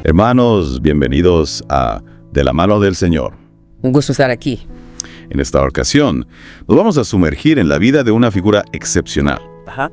Hermanos, bienvenidos a De la mano del Señor. Un gusto estar aquí. En esta ocasión, nos vamos a sumergir en la vida de una figura excepcional. Ajá.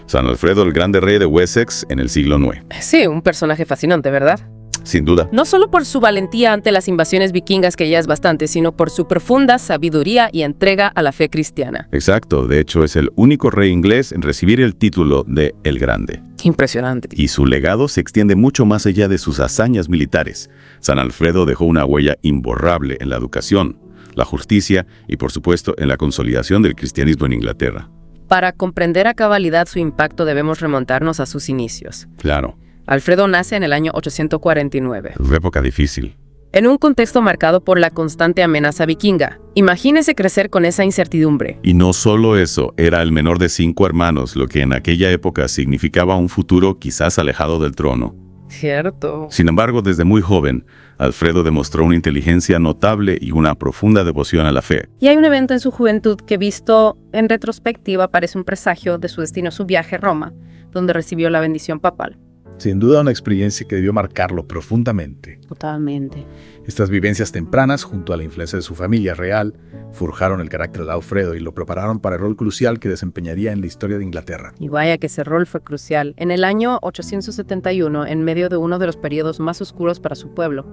San Alfredo, el grande rey de Wessex en el siglo IX. Sí, un personaje fascinante, ¿verdad? Sin duda. No solo por su valentía ante las invasiones vikingas, que ya es bastante, sino por su profunda sabiduría y entrega a la fe cristiana. Exacto, de hecho es el único rey inglés en recibir el título de El Grande. Impresionante. Y su legado se extiende mucho más allá de sus hazañas militares. San Alfredo dejó una huella imborrable en la educación, la justicia y, por supuesto, en la consolidación del cristianismo en Inglaterra. Para comprender a cabalidad su impacto debemos remontarnos a sus inicios. Claro. Alfredo nace en el año 849. Una época difícil. En un contexto marcado por la constante amenaza vikinga. Imagínese crecer con esa incertidumbre. Y no solo eso, era el menor de 5 hermanos, lo que en aquella época significaba un futuro quizás alejado del trono. Cierto. Sin embargo, desde muy joven, Alfredo demostró una inteligencia notable y una profunda devoción a la fe. Y hay un evento en su juventud que, visto en retrospectiva, parece un presagio de su destino, su viaje a Roma, donde recibió la bendición papal. Sin duda una experiencia que debió marcarlo profundamente. Totalmente. Estas vivencias tempranas, junto a la influencia de su familia real, forjaron el carácter de Alfredo y lo prepararon para el rol crucial que desempeñaría en la historia de Inglaterra. Y vaya que ese rol fue crucial. En el año 871, en medio de uno de los periodos más oscuros para su pueblo,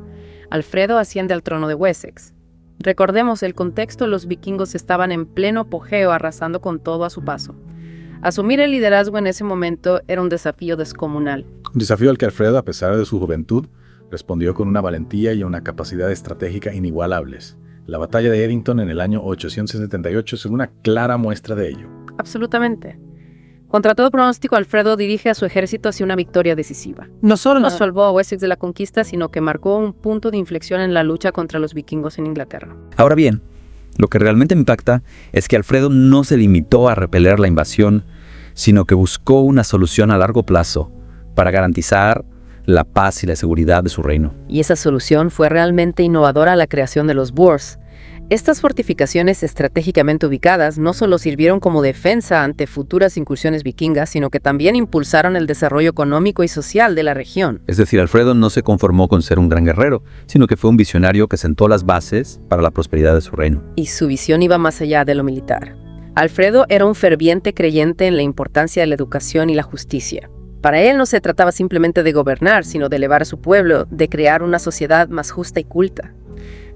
Alfredo asciende al trono de Wessex. Recordemos el contexto: los vikingos estaban en pleno apogeo, arrasando con todo a su paso. Asumir el liderazgo en ese momento era un desafío descomunal. Un desafío al que Alfredo, a pesar de su juventud, respondió con una valentía y una capacidad estratégica inigualables. La batalla de Edington en el año 878 es una clara muestra de ello. Absolutamente. Contra todo pronóstico, Alfredo dirige a su ejército hacia una victoria decisiva. No salvó a Wessex de la conquista, sino que marcó un punto de inflexión en la lucha contra los vikingos en Inglaterra. Ahora bien, lo que realmente me impacta es que Alfredo no se limitó a repeler la invasión, sino que buscó una solución a largo plazo para garantizar la paz y la seguridad de su reino. Y esa solución fue realmente innovadora: la creación de los burhs. Estas fortificaciones estratégicamente ubicadas no solo sirvieron como defensa ante futuras incursiones vikingas, sino que también impulsaron el desarrollo económico y social de la región. Es decir, Alfredo no se conformó con ser un gran guerrero, sino que fue un visionario que sentó las bases para la prosperidad de su reino. Y su visión iba más allá de lo militar. Alfredo era un ferviente creyente en la importancia de la educación y la justicia. Para él no se trataba simplemente de gobernar, sino de elevar a su pueblo, de crear una sociedad más justa y culta.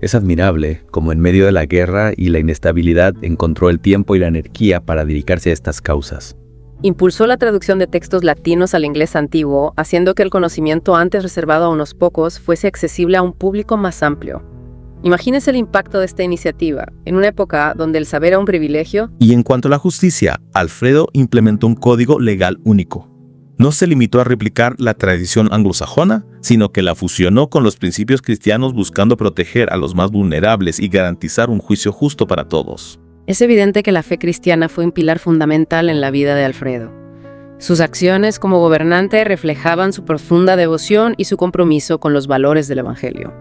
Es admirable cómo en medio de la guerra y la inestabilidad encontró el tiempo y la energía para dedicarse a estas causas. Impulsó la traducción de textos latinos al inglés antiguo, haciendo que el conocimiento antes reservado a unos pocos fuese accesible a un público más amplio. Imagínese el impacto de esta iniciativa, en una época donde el saber era un privilegio. Y en cuanto a la justicia, Alfredo implementó un código legal único. No se limitó a replicar la tradición anglosajona, sino que la fusionó con los principios cristianos, buscando proteger a los más vulnerables y garantizar un juicio justo para todos. Es evidente que la fe cristiana fue un pilar fundamental en la vida de Alfredo. Sus acciones como gobernante reflejaban su profunda devoción y su compromiso con los valores del Evangelio.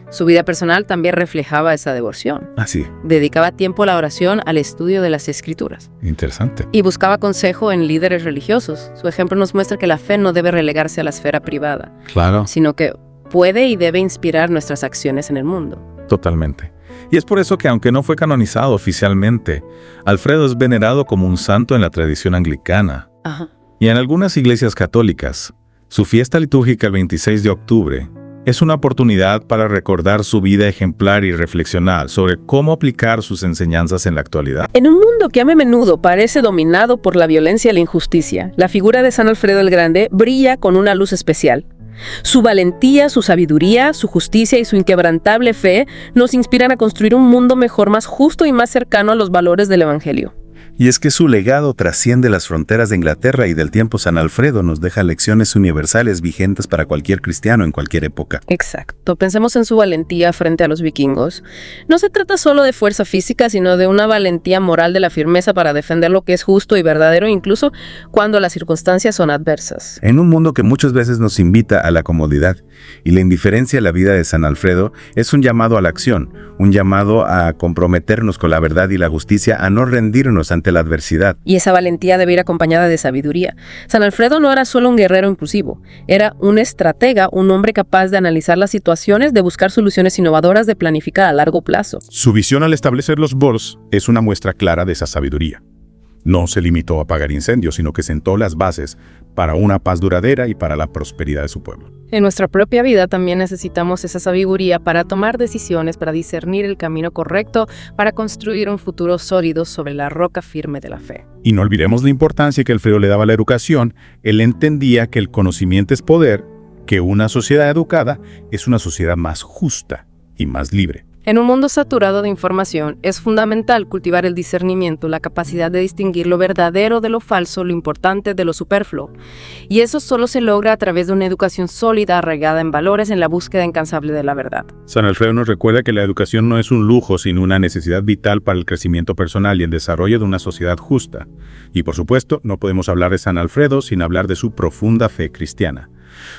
Su vida personal también reflejaba esa devoción. Así. Dedicaba tiempo a la oración, al estudio de las Escrituras. Interesante. Y buscaba consejo en líderes religiosos. Su ejemplo nos muestra que la fe no debe relegarse a la esfera privada, Claro. sino que puede y debe inspirar nuestras acciones en el mundo. Totalmente. Y es por eso que, aunque no fue canonizado oficialmente, Alfredo es venerado como un santo en la tradición anglicana. Ajá. Y en algunas iglesias católicas, su fiesta litúrgica el 26 de octubre es una oportunidad para recordar su vida ejemplar y reflexionar sobre cómo aplicar sus enseñanzas en la actualidad. En un mundo que a menudo parece dominado por la violencia y la injusticia, la figura de San Alfredo el Grande brilla con una luz especial. Su valentía, su sabiduría, su justicia y su inquebrantable fe nos inspiran a construir un mundo mejor, más justo y más cercano a los valores del Evangelio. Y es que su legado trasciende las fronteras de Inglaterra y del tiempo. San Alfredo nos deja lecciones universales vigentes para cualquier cristiano en cualquier época. Exacto. Pensemos en su valentía frente a los vikingos. No se trata solo de fuerza física, sino de una valentía moral, de la firmeza para defender lo que es justo y verdadero, incluso cuando las circunstancias son adversas. En un mundo que muchas veces nos invita a la comodidad y la indiferencia, la vida de San Alfredo es un llamado a la acción, un llamado a comprometernos con la verdad y la justicia, a no rendirnos ante ante la adversidad. Y esa valentía debe ir acompañada de sabiduría. San Alfredo no era solo un guerrero impulsivo, era un estratega, un hombre capaz de analizar las situaciones, de buscar soluciones innovadoras, de planificar a largo plazo. Su visión al establecer los BORs es una muestra clara de esa sabiduría. No se limitó a apagar incendios, sino que sentó las bases para una paz duradera y para la prosperidad de su pueblo. En nuestra propia vida también necesitamos esa sabiduría para tomar decisiones, para discernir el camino correcto, para construir un futuro sólido sobre la roca firme de la fe. Y no olvidemos la importancia que Alfredo le daba a la educación. Él entendía que el conocimiento es poder, que una sociedad educada es una sociedad más justa y más libre. En un mundo saturado de información, es fundamental cultivar el discernimiento, la capacidad de distinguir lo verdadero de lo falso, lo importante de lo superfluo. Y eso solo se logra a través de una educación sólida, arraigada en valores, en la búsqueda incansable de la verdad. San Alfredo nos recuerda que la educación no es un lujo, sino una necesidad vital para el crecimiento personal y el desarrollo de una sociedad justa. Y por supuesto, no podemos hablar de San Alfredo sin hablar de su profunda fe cristiana.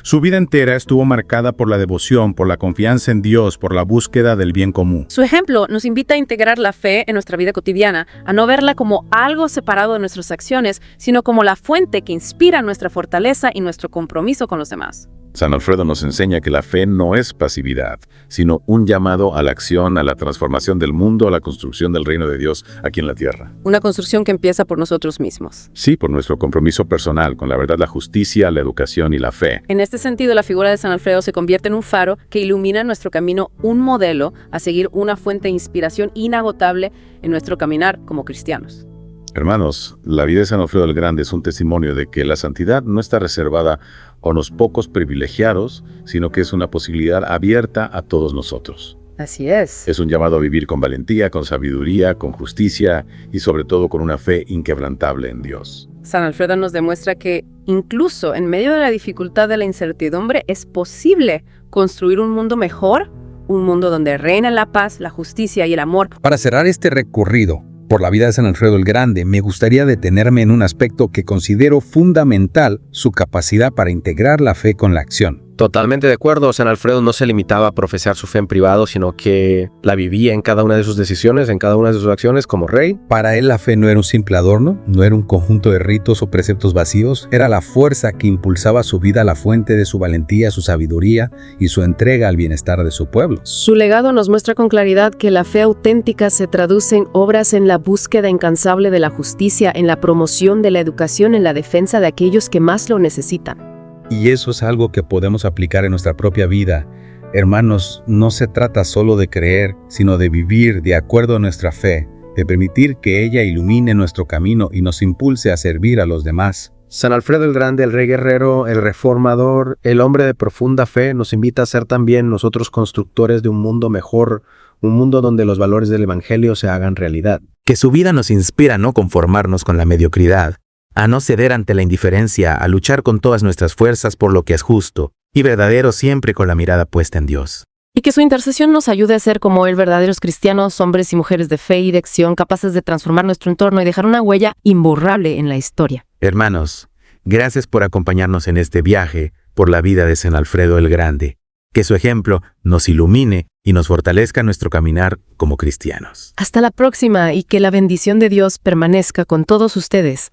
Su vida entera estuvo marcada por la devoción, por la confianza en Dios, por la búsqueda del bien común. Su ejemplo nos invita a integrar la fe en nuestra vida cotidiana, a no verla como algo separado de nuestras acciones, sino como la fuente que inspira nuestra fortaleza y nuestro compromiso con los demás. San Alfredo nos enseña que la fe no es pasividad, sino un llamado a la acción, a la transformación del mundo, a la construcción del reino de Dios aquí en la tierra. Una construcción que empieza por nosotros mismos. Sí, por nuestro compromiso personal con la verdad, la justicia, la educación y la fe. En este sentido, la figura de San Alfredo se convierte en un faro que ilumina nuestro camino, un modelo a seguir, una fuente de inspiración inagotable en nuestro caminar como cristianos. Hermanos, la vida de San Alfredo el Grande es un testimonio de que la santidad no está reservada a unos pocos privilegiados, sino que es una posibilidad abierta a todos nosotros. Así es. Es un llamado a vivir con valentía, con sabiduría, con justicia y sobre todo con una fe inquebrantable en Dios. San Alfredo nos demuestra que incluso en medio de la dificultad de la incertidumbre es posible construir un mundo mejor, un mundo donde reina la paz, la justicia y el amor. Para cerrar este recorrido por la vida de San Alfredo el Grande, me gustaría detenerme en un aspecto que considero fundamental: su capacidad para integrar la fe con la acción. Totalmente de acuerdo. San Alfredo no se limitaba a profesar su fe en privado, sino que la vivía en cada una de sus decisiones, en cada una de sus acciones como rey. Para él la fe no era un simple adorno, no era un conjunto de ritos o preceptos vacíos, era la fuerza que impulsaba su vida, la fuente de su valentía, su sabiduría y su entrega al bienestar de su pueblo. Su legado nos muestra con claridad que la fe auténtica se traduce en obras, en la búsqueda incansable de la justicia, en la promoción de la educación, en la defensa de aquellos que más lo necesitan. Y eso es algo que podemos aplicar en nuestra propia vida. Hermanos, no se trata solo de creer, sino de vivir de acuerdo a nuestra fe, de permitir que ella ilumine nuestro camino y nos impulse a servir a los demás. San Alfredo el Grande, el rey guerrero, el reformador, el hombre de profunda fe, nos invita a ser también nosotros constructores de un mundo mejor, un mundo donde los valores del Evangelio se hagan realidad. Que su vida nos inspira a no conformarnos con la mediocridad, a no ceder ante la indiferencia, a luchar con todas nuestras fuerzas por lo que es justo y verdadero, siempre con la mirada puesta en Dios. Y que su intercesión nos ayude a ser como él, verdaderos cristianos, hombres y mujeres de fe y de acción, capaces de transformar nuestro entorno y dejar una huella imborrable en la historia. Hermanos, gracias por acompañarnos en este viaje por la vida de San Alfredo el Grande. Que su ejemplo nos ilumine y nos fortalezca nuestro caminar como cristianos. Hasta la próxima y que la bendición de Dios permanezca con todos ustedes.